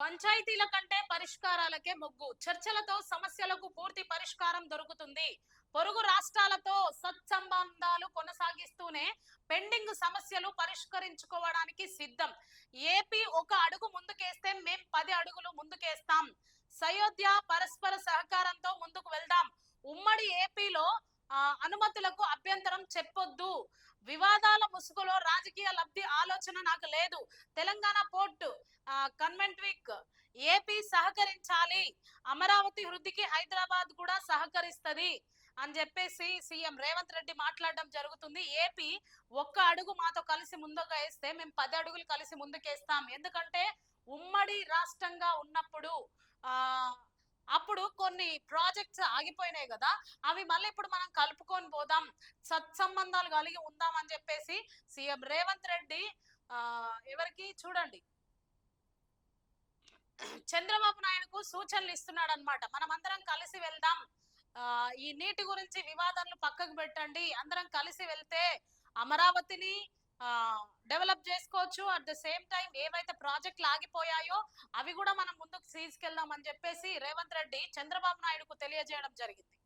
పంచాయతీల కంటే పరిష్కారాలకే మొగ్గు. చర్చలతో సమస్యలకు పూర్తి పరిష్కారం దొరుకుతుంది. పొరుగు రాష్ట్రాలతో సత్సంబంధాలు కొనసాగిస్తూనే పెండింగ్ సమస్యలు పరిష్కరించుకోవడానికి సిద్ధం. ఏపీ ఒక అడుగు ముందుకేస్తే మేం 10 అడుగులు ముందుకేస్తాం. సయోధ్య పరస్పర సహకారంతో ముందుకు వెళ్దాం. ఉమ్మడి ఏపీలో అనుమతులకు అభ్యంతరం చెప్పొద్దు. వివాదాల ముసుగులో రాజకీయ లబ్ధి ఆలోచన నాకు లేదు. Telangana port convent week AP సహకరించాలి. అమరావతి వృద్ధికి హైదరాబాద్ కూడా సహకరిస్తది అని చెప్పేసి సీఎం రేవంత్ రెడ్డి మాట్లాడడం జరుగుతుంది. ఏపీ ఒక్క అడుగు మాతో కలిసి ముందుకు వేస్తే మేము 10 అడుగులు కలిసి ముందుకేస్తాం. ఎందుకంటే ఉమ్మడి రాష్ట్రంగా ఉన్నప్పుడు ఆ అప్పుడు కొన్ని ప్రాజెక్ట్స్ ఆగిపోయినాయి కదా, అవి మళ్ళీ ఇప్పుడు మనం కలుపుకొని పోదాం, సత్సంబంధాలు కలిగి ఉందాం అని చెప్పేసి సీఎం రేవంత్ రెడ్డి ఎవరికి చూడండి చంద్రబాబు నాయుడుకు సూచనలు ఇస్తున్నాడు అనమాట. మనం అందరం కలిసి వెళ్దాం, ఈ నీటి గురించి వివాదాలను పక్కకు పెట్టండి, అందరం కలిసి వెళ్తే అమరావతిని డెవలప్ చేసుకోవచ్చు. అట్ ద సేమ్ టైం ఏవైతే ప్రాజెక్టులు ఆగిపోయాయో అవి కూడా మనం ముందుకు తీసుకెళ్దాం అని చెప్పేసి రేవంత్ రెడ్డి చంద్రబాబు నాయుడుకు తెలియజేయడం జరిగింది.